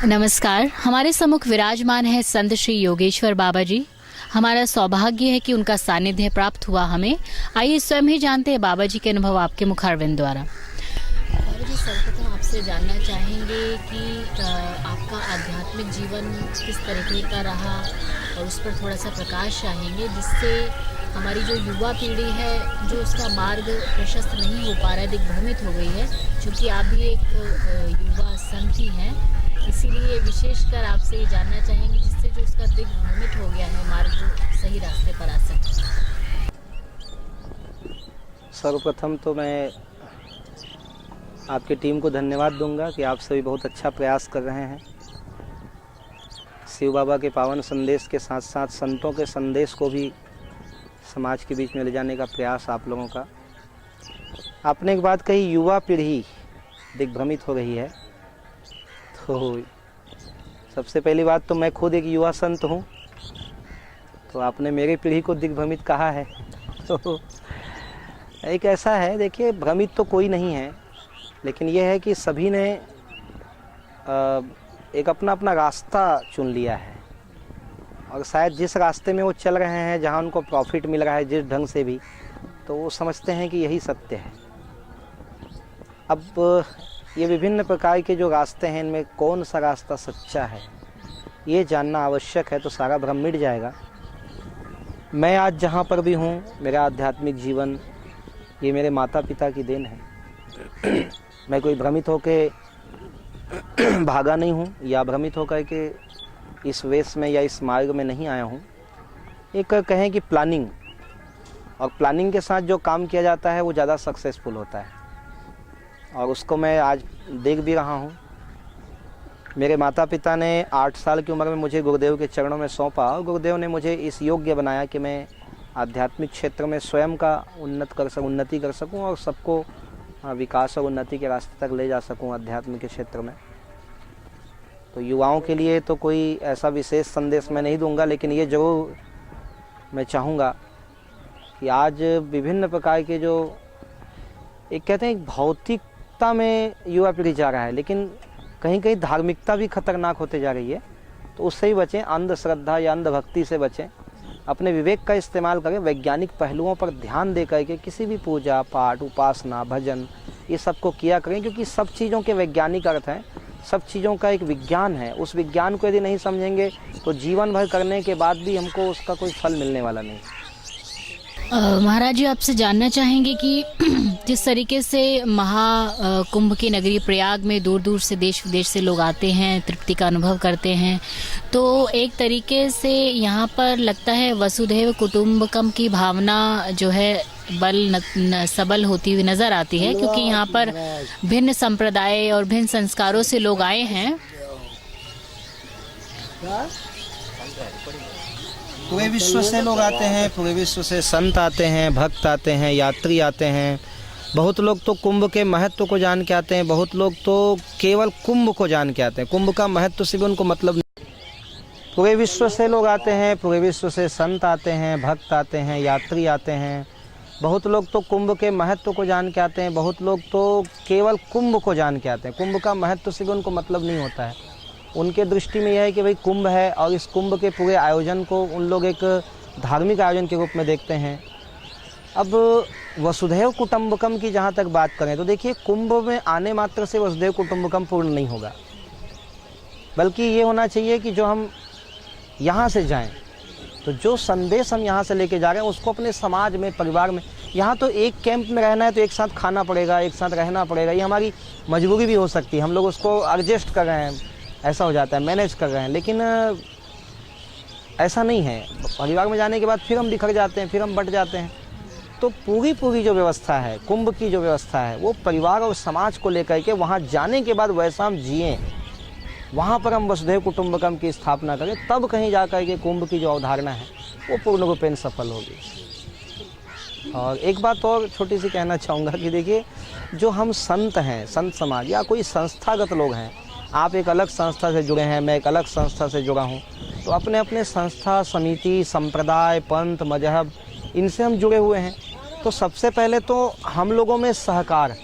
नमस्कार। हमारे सम्मुख विराजमान है संत श्री योगेश्वर बाबा जी। हमारा सौभाग्य है कि उनका सानिध्य प्राप्त हुआ हमें। आइए स्वयं ही जानते हैं बाबा जी के अनुभव आपके मुखारविंद द्वारा। बाबा जी, सर्वप्रथम आपसे जानना चाहेंगे कि आपका आध्यात्मिक जीवन किस तरीके का रहा और उस पर थोड़ा सा प्रकाश चाहेंगे, जिससे हमारी जो युवा पीढ़ी है जो उसका मार्ग प्रशस्त नहीं हो पा रहा है, दिग्भ्रमित हो गई है। क्योंकि आप भी एक युवा संत ही हैं, इसीलिए विशेषकर आपसे ये जानना चाहेंगे जिससे जो उसका दिग्भ्रमित हो गया है मार्ग सही रास्ते पर आ सके। सर्वप्रथम तो मैं आपकी टीम को धन्यवाद दूंगा कि आप सभी बहुत अच्छा प्रयास कर रहे हैं। शिव बाबा के पावन संदेश के साथ साथ संतों के संदेश को भी समाज के बीच में ले जाने का प्रयास आप लोगों का। आपने एक बात कही, युवा पीढ़ी दिग्भ्रमित हो रही है, तो सबसे पहली बात तो मैं खुद एक युवा संत हूँ, तो आपने मेरी पीढ़ी को दिग्भ्रमित कहा है। तो एक ऐसा है, देखिए भ्रमित तो कोई नहीं है, लेकिन यह है कि सभी ने एक अपना अपना रास्ता चुन लिया है और शायद जिस रास्ते में वो चल रहे हैं, जहाँ उनको प्रॉफिट मिल रहा है जिस ढंग से भी, तो वो समझते हैं कि यही सत्य है। अब ये विभिन्न प्रकार के जो रास्ते हैं, इनमें कौन सा रास्ता सच्चा है ये जानना आवश्यक है, तो सारा भ्रम मिट जाएगा। मैं आज जहाँ पर भी हूँ, मेरा आध्यात्मिक जीवन ये मेरे माता पिता की देन है। मैं कोई भ्रमित होकर भागा नहीं हूँ या भ्रमित होकर के इस वेश में या इस मार्ग में नहीं आया हूँ। एक कहें कि प्लानिंग, और प्लानिंग के साथ जो काम किया जाता है वो ज़्यादा सक्सेसफुल होता है, और उसको मैं आज देख भी रहा हूँ। मेरे माता पिता ने 8 साल की उम्र में मुझे गुरुदेव के चरणों में सौंपा और गुरुदेव ने मुझे इस योग्य बनाया कि मैं आध्यात्मिक क्षेत्र में स्वयं का उन्नति कर सकूं और सबको विकास और उन्नति के रास्ते तक ले जा सकूं आध्यात्मिक के क्षेत्र में। तो युवाओं के लिए तो कोई ऐसा विशेष संदेश मैं नहीं दूंगा, लेकिन ये ज़रूर मैं चाहूँगा कि आज विभिन्न प्रकार के जो एक कहते हैं भौतिकता में युवा पीढ़ी जा रहा है, लेकिन कहीं कहीं धार्मिकता भी खतरनाक होते जा रही है, तो उससे ही बचें, अंधश्रद्धा या अंधभक्ति से बचें, अपने विवेक का इस्तेमाल करें, वैज्ञानिक पहलुओं पर ध्यान दे करके किसी भी पूजा पाठ, उपासना, भजन ये सब को किया करें, क्योंकि सब चीज़ों के वैज्ञानिक अर्थ हैं, सब चीज़ों का एक विज्ञान है। उस विज्ञान को यदि नहीं समझेंगे तो जीवन भर करने के बाद भी हमको उसका कोई फल मिलने वाला नहीं। महाराज जी, आपसे जानना चाहेंगे कि जिस तरीके से महाकुंभ की नगरी प्रयाग में दूर दूर से देश विदेश से लोग आते हैं, तृप्ति का अनुभव करते हैं, तो एक तरीके से यहाँ पर लगता है वसुधैव कुटुंबकम की भावना जो है सबल होती हुई नज़र आती है, क्योंकि यहाँ पर भिन्न संप्रदाय और भिन्न संस्कारों से लोग आए हैं। पूरे विश्व से लोग आते हैं, पूरे विश्व से संत आते हैं, भक्त आते हैं, यात्री आते हैं। बहुत लोग तो कुंभ के महत्व को जान के आते हैं, बहुत लोग तो केवल कुंभ को जान के आते हैं, कुंभ का महत्व से भी उनको मतलब नहीं। पूरे विश्व से लोग आते हैं, पूरे विश्व से संत आते हैं, भक्त आते हैं, यात्री आते हैं। बहुत लोग तो कुंभ के महत्व को जान के आते हैं, बहुत लोग तो केवल कुंभ को जान के आते हैं, कुंभ का महत्व से भी उनको मतलब नहीं होता है। उनके दृष्टि में यह है कि भाई कुंभ है, और इस कुंभ के पूरे आयोजन को उन लोग एक धार्मिक आयोजन के रूप में देखते हैं। अब वसुधैव कुटुंबकम की जहाँ तक बात करें, तो देखिए कुंभ में आने मात्र से वसुधैव कुटुंबकम पूर्ण नहीं होगा, बल्कि ये होना चाहिए कि जो हम यहाँ से जाएं, तो जो संदेश हम यहाँ से लेके जा रहे हैं उसको अपने समाज में, परिवार में, यहाँ तो एक कैंप में रहना है तो एक साथ खाना पड़ेगा, एक साथ रहना पड़ेगा, ये हमारी मजबूरी भी हो सकती है, हम लोग उसको एडजस्ट कर रहे हैं, ऐसा हो जाता है, मैनेज कर रहे हैं। लेकिन ऐसा नहीं है, परिवार में जाने के बाद फिर हम बिखर जाते हैं, फिर हम बट जाते हैं। तो पूरी जो व्यवस्था है, कुंभ की जो व्यवस्था है, वो परिवार और समाज को लेकर के वहाँ जाने के बाद वैसा हम जिएँ, वहाँ पर हम वसुधैव कुटुंबकम की स्थापना करें, तब कहीं जा कर के कुंभ की जो अवधारणा है वो पूर्ण रूपेण सफल होगी। और एक बात और छोटी सी कहना चाहूँगा कि देखिए, जो हम संत हैं, संत समाज या कोई संस्थागत लोग हैं, आप एक अलग संस्था से जुड़े हैं, मैं एक अलग संस्था से जुड़ा हूँ, तो अपने अपने संस्था, समिति, संप्रदाय, पंथ, मजहब, इनसे हम जुड़े हुए हैं। तो सबसे पहले तो हम लोगों में सहकार,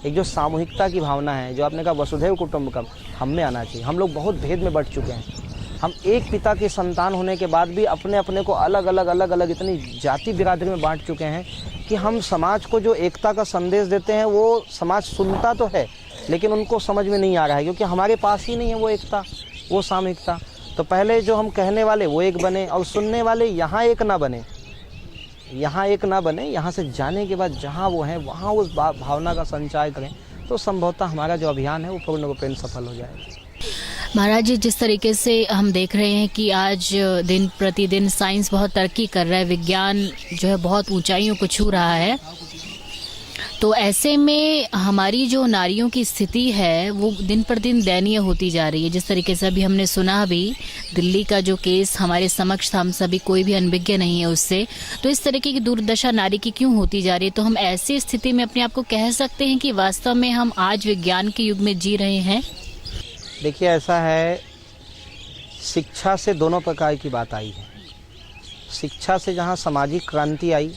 एक जो सामूहिकता की भावना है, जो आपने कहा वसुधैव कुटुंबकम, हम में आना चाहिए। हम लोग बहुत भेद में बढ़ चुके हैं। हम एक पिता के संतान होने के बाद भी अपने अपने को अलग अलग इतनी जाति बिरादरी में बांट चुके हैं कि हम समाज को जो एकता का संदेश देते हैं वो समाज सुनता तो है, लेकिन उनको समझ में नहीं आ रहा है, क्योंकि हमारे पास ही नहीं है वो एकता, वो सामूहिकता। तो पहले जो हम कहने वाले वो एक बने और सुनने वाले यहाँ एक ना बने, यहाँ एक ना बने। यहाँ से जाने के बाद जहाँ वो हैं वहाँ उस भावना का संचार करें, तो संभवतः हमारा जो अभियान है वो पूर्ण रूपेण सफल हो जाएगा। महाराज जी, जिस तरीके से हम देख रहे हैं कि आज दिन प्रतिदिन साइंस बहुत तरक्की कर रहा है, विज्ञान जो है बहुत ऊंचाइयों को छू रहा है, तो ऐसे में हमारी जो नारियों की स्थिति है वो दिन पर दिन दयनीय होती जा रही है। जिस तरीके से अभी हमने सुना भी दिल्ली का जो केस हमारे समक्ष था, हम सभी कोई भी अनभिज्ञ नहीं है उससे, तो इस तरीके की दुर्दशा नारी की क्यों होती जा रही है? तो हम ऐसी स्थिति में अपने आप को कह सकते हैं कि वास्तव में हम आज विज्ञान के युग में जी रहे हैं? देखिए, ऐसा है, शिक्षा से दोनों प्रकार की बात आई है। शिक्षा से जहाँ सामाजिक क्रांति आई,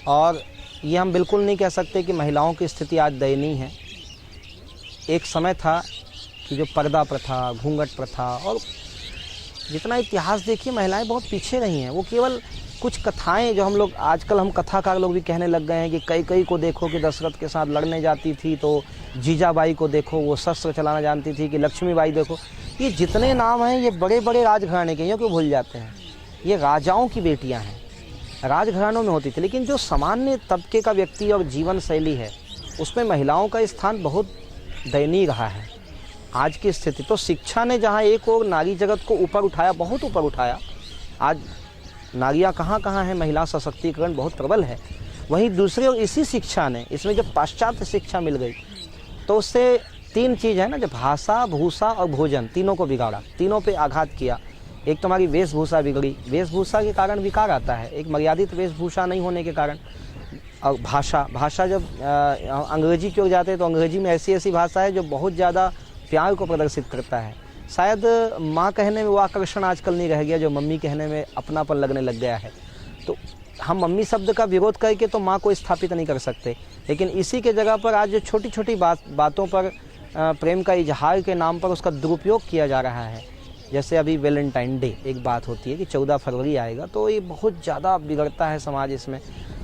और ये हम बिल्कुल नहीं कह सकते कि महिलाओं की स्थिति आज दयनीय है। एक समय था कि जो पर्दा प्रथा, घूंघट प्रथा, और जितना इतिहास देखिए महिलाएं बहुत पीछे रही हैं। वो केवल कुछ कथाएं जो हम लोग आजकल हम कथाकार लोग भी कहने लग गए हैं कि कई को देखो कि दशरथ के साथ लड़ने जाती थी, तो जीजाबाई को देखो वो शस्त्र चलाना जानती थी, कि लक्ष्मीबाई देखो। ये जितने नाम हैं ये बड़े बड़े राजघराने के हैं, क्यों भूल जाते हैं? ये राजाओं की बेटियां हैं, राजघरानों में होती थी। लेकिन जो सामान्य तबके का व्यक्ति और जीवन शैली है उसमें महिलाओं का स्थान बहुत दयनीय रहा है आज की स्थिति। तो शिक्षा ने जहाँ एक और नारी जगत को ऊपर उठाया, बहुत ऊपर उठाया, आज नारियाँ कहाँ हैं, महिला सशक्तिकरण बहुत प्रबल है। वहीं दूसरी ओर इसी शिक्षा ने, इसमें जब पाश्चात्य शिक्षा मिल गई तो उससे तीन चीज़ है ना, जब भाषा, भूषा और भोजन, तीनों को बिगाड़ा, तीनों पे आघात किया। एक तो हमारी वेशभूषा बिगड़ी, वेशभूषा के कारण विकार आता है, एक मर्यादित वेशभूषा नहीं होने के कारण। और भाषा जब अंग्रेजी की ओर जाते हैं तो अंग्रेजी में ऐसी भाषा है जो बहुत ज़्यादा प्यार को प्रदर्शित करता है। शायद माँ कहने में वो आकर्षण आजकल नहीं रह गया जो मम्मी कहने में अपनापन लगने लग गया है। तो हम मम्मी शब्द का विरोध करके तो माँ को स्थापित नहीं कर सकते, लेकिन इसी के जगह पर आज जो छोटी छोटी बातों पर प्रेम का इजहार के नाम पर उसका दुरुपयोग किया जा रहा है। जैसे अभी वैलेंटाइन डे एक बात होती है कि 14 फरवरी आएगा, तो ये बहुत ज़्यादा बिगड़ता है समाज इसमें।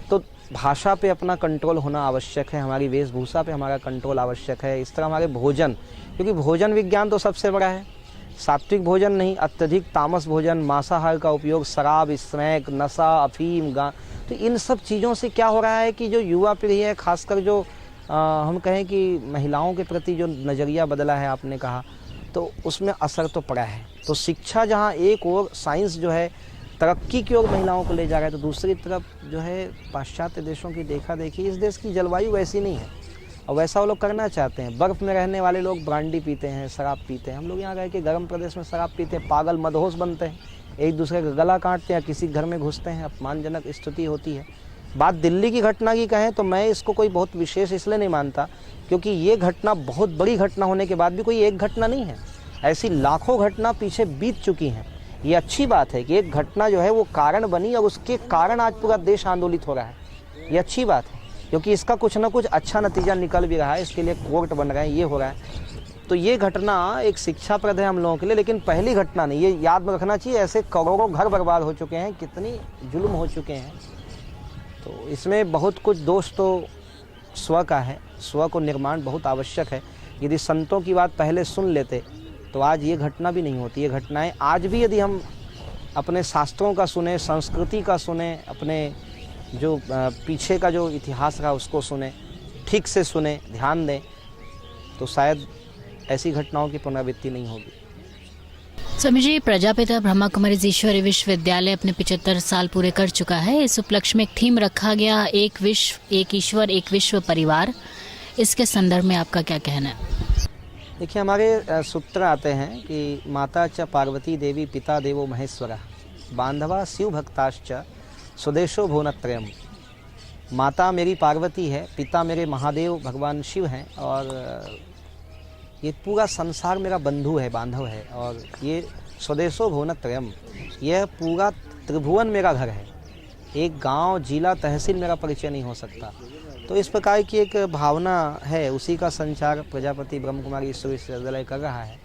तो भाषा पे अपना कंट्रोल होना आवश्यक है, हमारी वेशभूषा पे हमारा कंट्रोल आवश्यक है। इस तरह हमारे भोजन, क्योंकि भोजन विज्ञान तो सबसे बड़ा है। सात्विक भोजन नहीं, अत्यधिक तामस भोजन, मांसाहार का उपयोग, शराब, स्मैक, नशा, अफीम, तो इन सब चीज़ों से क्या हो रहा है कि जो युवा पीढ़ी है, खासकर जो हम कहें कि महिलाओं के प्रति जो नज़रिया बदला है, आपने कहा, तो उसमें असर तो पड़ा है। तो शिक्षा जहाँ एक और साइंस जो है तरक्की की ओर महिलाओं को ले जा रहा है, तो दूसरी तरफ जो है पाश्चात्य देशों की देखा देखी, इस देश की जलवायु वैसी नहीं है और वैसा वो लोग करना चाहते हैं। बर्फ़ में रहने वाले लोग ब्रांडी पीते हैं, शराब पीते हैं। हम लोग यहाँ गए कि गर्म प्रदेश में शराब पीते हैं, पागल मदहोश बनते हैं, एक दूसरे का गला काटते हैं, किसी घर में घुसते हैं, अपमानजनक स्थिति होती है। बात दिल्ली की घटना की कहें तो मैं इसको कोई बहुत विशेष इसलिए नहीं मानता क्योंकि ये घटना बहुत बड़ी घटना होने के बाद भी कोई एक घटना नहीं है, ऐसी लाखों घटना पीछे बीत चुकी हैं। ये अच्छी बात है कि एक घटना जो है वो कारण बनी और उसके कारण आज पूरा देश आंदोलित हो रहा है। ये अच्छी बात है क्योंकि इसका कुछ ना कुछ अच्छा नतीजा निकल भी रहा है, इसके लिए कोर्ट बन रहे हैं, ये हो रहा है। तो ये घटना एक शिक्षाप्रद है हम लोगों के लिए, लेकिन पहली घटना नहीं। ये याद में रखना चाहिए, ऐसे करोड़ों घर बर्बाद हो चुके हैं, कितनी जुल्म हो चुके हैं। तो इसमें बहुत कुछ दोष तो स्व का है, स्व को निर्माण बहुत आवश्यक है। यदि संतों की बात पहले सुन लेते तो आज ये घटना भी नहीं होती। ये घटनाएं आज भी यदि हम अपने शास्त्रों का सुने, संस्कृति का सुने, अपने जो पीछे का जो इतिहास रहा उसको सुने, ठीक से सुने, ध्यान दें, तो शायद ऐसी घटनाओं की पुनरावृत्ति नहीं होगी। स्वामी जी, प्रजापिता ब्रह्मा कुमारी ईश्वरीय विश्वविद्यालय अपने 75 साल पूरे कर चुका है। इस उपलक्ष्य में एक थीम रखा गया, एक विश्व, एक ईश्वर, एक विश्व परिवार। इसके संदर्भ में आपका क्या कहना है? देखिए, हमारे सूत्र आते हैं कि माता च पार्वती देवी, पिता देवो महेश्वरः, बांधवा शिव भक्ताश्च, स्वदेशो भुवनत्रयम्। माता मेरी पार्वती है, पिता मेरे महादेव भगवान शिव हैं, और ये पूरा संसार मेरा बंधु है, बांधव है, और ये स्वदेशो भुवनत्रयम्, यह पूरा त्रिभुवन मेरा घर है। एक गांव, जिला, तहसील मेरा परिचय नहीं हो सकता। तो इस प्रकार की एक भावना है, उसी का संचार प्रजापति ब्रह्म कुमारी ईश्वर विश्वविद्यालय कर रहा है।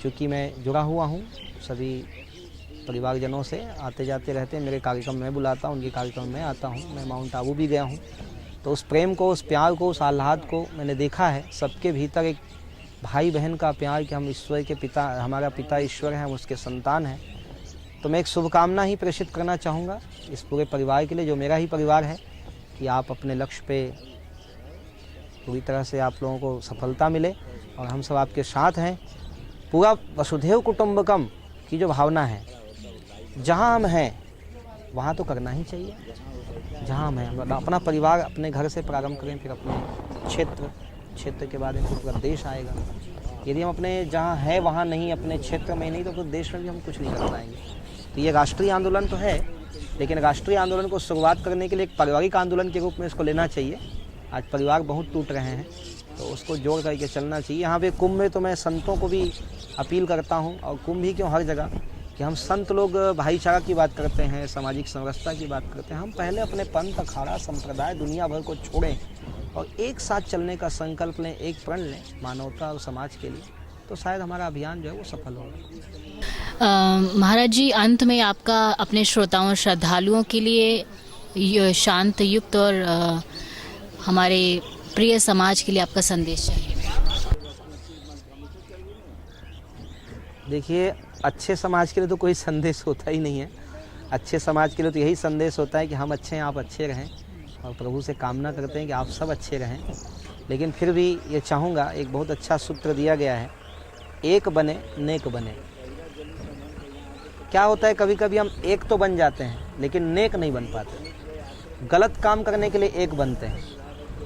क्योंकि मैं जुड़ा हुआ हूँ सभी परिवारजनों से, आते जाते रहते हैं, मेरे कार्यक्रम में बुलाता हूँ, उनके कार्यक्रम में आता हूँ। मैं माउंट आबू भी गया हूँ, तो उस प्रेम को, उस प्यार को, उस आह्लाद को मैंने देखा है। सबके भीतर एक भाई बहन का प्यार कि हम ईश्वर के पिता, हमारा पिता ईश्वर है, हम उसके संतान हैं। तो मैं एक शुभकामना ही प्रेषित करना चाहूँगा इस पूरे परिवार के लिए, जो मेरा ही परिवार है, कि आप अपने लक्ष्य पे पूरी तरह से आप लोगों को सफलता मिले और हम सब आपके साथ हैं। पूरा वसुधैव कुटुंबकम की जो भावना है, जहाँ हम हैं वहाँ तो करना ही चाहिए। जहाँ हम हैं अपना परिवार, अपने घर से प्रारंभ करें, फिर अपने क्षेत्र के बाद फिर पूरा देश आएगा। यदि हम अपने जहाँ है वहाँ नहीं, अपने क्षेत्र में नहीं, तो फिर देश में भी हम कुछ नहीं कर पाएंगे। तो ये राष्ट्रीय आंदोलन तो है, लेकिन राष्ट्रीय आंदोलन को शुरुआत करने के लिए एक पारिवारिक आंदोलन के रूप में इसको लेना चाहिए। आज परिवार बहुत टूट रहे हैं, तो उसको जोड़ करके चलना चाहिए। यहाँ पे कुंभ में तो मैं संतों को भी अपील करता हूँ, और कुंभ ही क्यों, हर जगह, कि हम संत लोग भाईचारा की बात करते हैं, सामाजिक समरसता की बात करते हैं। हम पहले अपने पंथ, अखाड़ा, संप्रदाय, दुनिया भर को छोड़ें और एक साथ चलने का संकल्प लें, एक प्रण लें मानवता और समाज के लिए, तो शायद हमारा अभियान जो है वो सफल होगा। महाराज जी, अंत में आपका अपने श्रोताओं, श्रद्धालुओं के लिए शांत युक्त और हमारे प्रिय समाज के लिए आपका संदेश चाहिए। देखिए, अच्छे समाज के लिए तो कोई संदेश होता ही नहीं है। अच्छे समाज के लिए तो यही संदेश होता है कि हम अच्छे हैं, आप अच्छे रहें, और प्रभु से कामना करते हैं कि आप सब अच्छे रहें। लेकिन फिर भी ये चाहूँगा, एक बहुत अच्छा सूत्र दिया गया है, एक बने नेक बने। क्या होता है, कभी कभी हम एक तो बन जाते हैं लेकिन नेक नहीं बन पाते। गलत काम करने के लिए एक बनते हैं।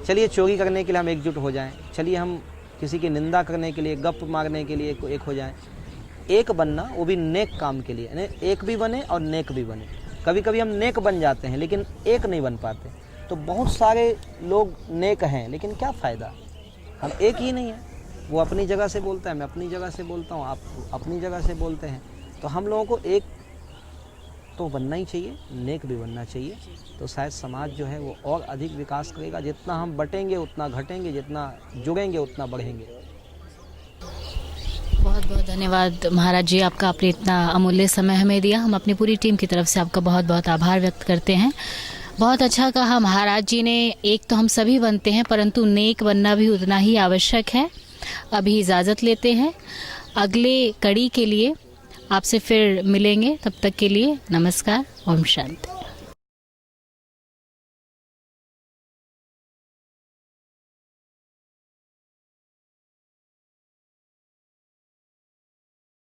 चलिए चोरी करने के लिए हम एकजुट हो जाएं, चलिए हम किसी की निंदा करने के लिए, गप मारने के लिए एक हो जाएं। एक बनना, वो भी नेक काम के लिए, एक भी बने और नेक भी बने। कभी कभी हम नेक बन जाते हैं लेकिन एक नहीं बन पाते। तो बहुत सारे लोग नेक हैं, लेकिन क्या फ़ायदा, हम एक ही नहीं है। वो अपनी जगह से बोलता है, मैं अपनी जगह से बोलता हूँ, आप अपनी जगह से बोलते हैं। तो हम लोगों को एक तो बनना ही चाहिए, नेक भी बनना चाहिए। तो शायद समाज जो है वो और अधिक विकास करेगा। जितना हम बटेंगे उतना घटेंगे, जितना जुड़ेंगे उतना बढ़ेंगे। बहुत बहुत धन्यवाद महाराज जी, आपका आपने इतना अमूल्य समय हमें दिया। हम अपनी पूरी टीम की तरफ से आपका बहुत बहुत आभार व्यक्त करते हैं। बहुत अच्छा कहा महाराज जी ने, एक तो हम सभी बनते हैं, परंतु नेक बनना भी उतना ही आवश्यक है। अभी इजाज़त लेते हैं, अगले कड़ी के लिए आपसे फिर मिलेंगे। तब तक के लिए नमस्कार, ओम शांति।